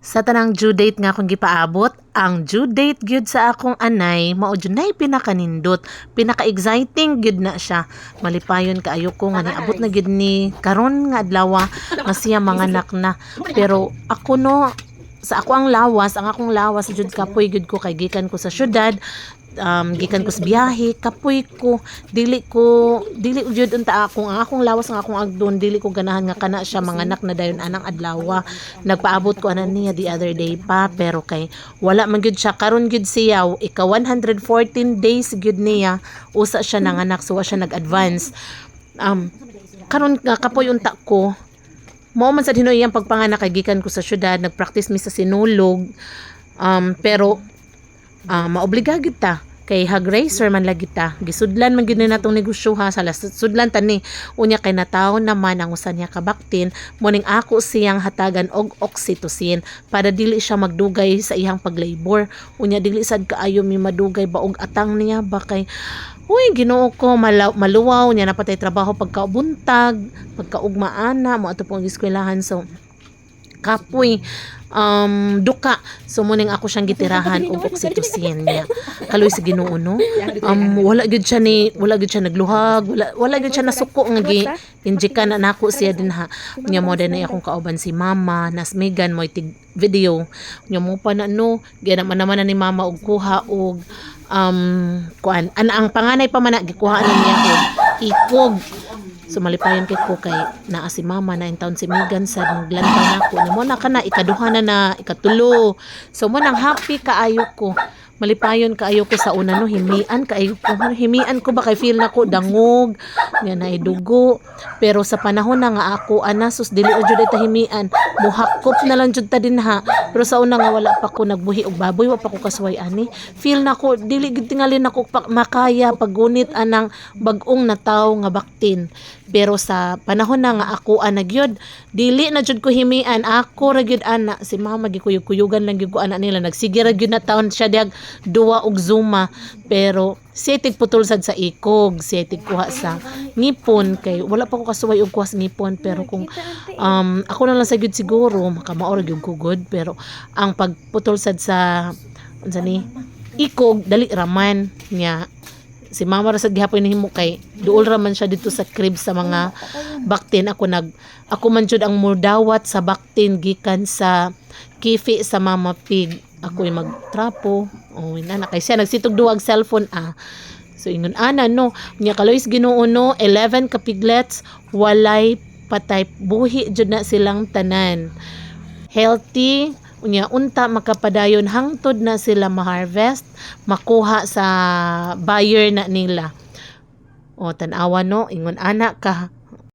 Sa tanang due date nga akong gipaabot, ang due date gyud sa akong anay mao jud nay pinakanindot, pinaka-exciting gyud na siya. Malipayon kaayo ko nga niabot na gyud ni karon nga adlaw nga siya manganak na. Pero ako no, sa ako ang akong lawas jud kapoy gyud ko kay gikan ko sa syudad. Gikan ko sa biyahe, kapoy ko dili jud unta ang akong lawas ang akong agdon, dili ko ganahan nga kana siya manganak na dayon anang adlaw. Nagpaabot ko ana niya the other day pa, pero kay wala man gyud siya karon gyud siya ika 114 days gyud niya usa siya nanganak, so wa siya nag-advance. Karon nga kapoy unta ko mao man sa hinoy ang pagpanganak kay gikan ko sa syudad, nagpractice mi sa Sinulog. Pero maobliga gyud ta kay hag-racer man lagi ta, gisudlan man gyud na natong negosyo ha, sa sudlan tani unya kay nataon naman ang usa niya kabaktin muning ako siyang hatagan og oxytocin para dili siya magdugay sa iyang paglabor. Unya dili sad kaayo mi madugay ba og atang niya ba kay uy Ginoo ko, maluwaw niya napatay trabaho pagkabuntag pagkaugmaana mo ato pong eskwelahan, so kapoy duka, so muning ako siyang gitirahan og oxytocin niya kaloy sa Ginoo no. Wala gyud siya nagluhag, wala gyud siya nasuko nga injekan na nako siya din ha. Nya mo din na akong kauban si mama nas Megan mo tig video nya mo pa na no ginaman naman na ni mama og kuha og kuan ang panganay pa man na gikuha na niya og ikog. So malipayon kay ko kay naa si mama na in town si Megan sa naglantaw nako ni mo na kana ikaduha na ikatulo, so mo nang happy kaayo ko. Malipayon kaayo ko sa una no, himian ko ba kay feel nako dangog nga nay dugo, pero sa panahon na nga ako anasos dili jud ta himian, muhakop na lang jud ta din ha. Pero sa una nga wala pa ko nagbuhi og baboy, wa pa ko kasway ani, feel nako dili gid tingali nako makaya paggunit anang bag-ong nataw nga baktin. Pero sa panahon na nga ako nagyod dili na jud ko himian, ako ra gyud ana si mama gikuyog-kuyugan lang gyud ko ana nila, nagsige ra gyud na taon siya diag duwa og zuma, pero setig putol sad sa ikog, setig kuha sa ngipon kay wala pa ko kasuway og kuha sa ngipon. Pero kung ako na lang sa gyud siguro makamaor gyud ko good, pero ang pagputol sad sa unsa ni ikog dali raman niya. Si mama ra sad gihapon nihimo kay duol ra man siya dito sa crib sa mga baktin. Ako man jud ang mudawat sa baktin gikan sa kifi sa Mama Pig. Ako yung magtrapo. Na kay siya nagsitog duwag cellphone So ingon ana no, nya kaloy Ginoo no, 11 ka piglets walay patay, buhi jud na silang tanan. Healthy, unya unta makapadayon hangtod na sila ma-harvest, makuha sa buyer na nila. Tanawa no, ingon ana ka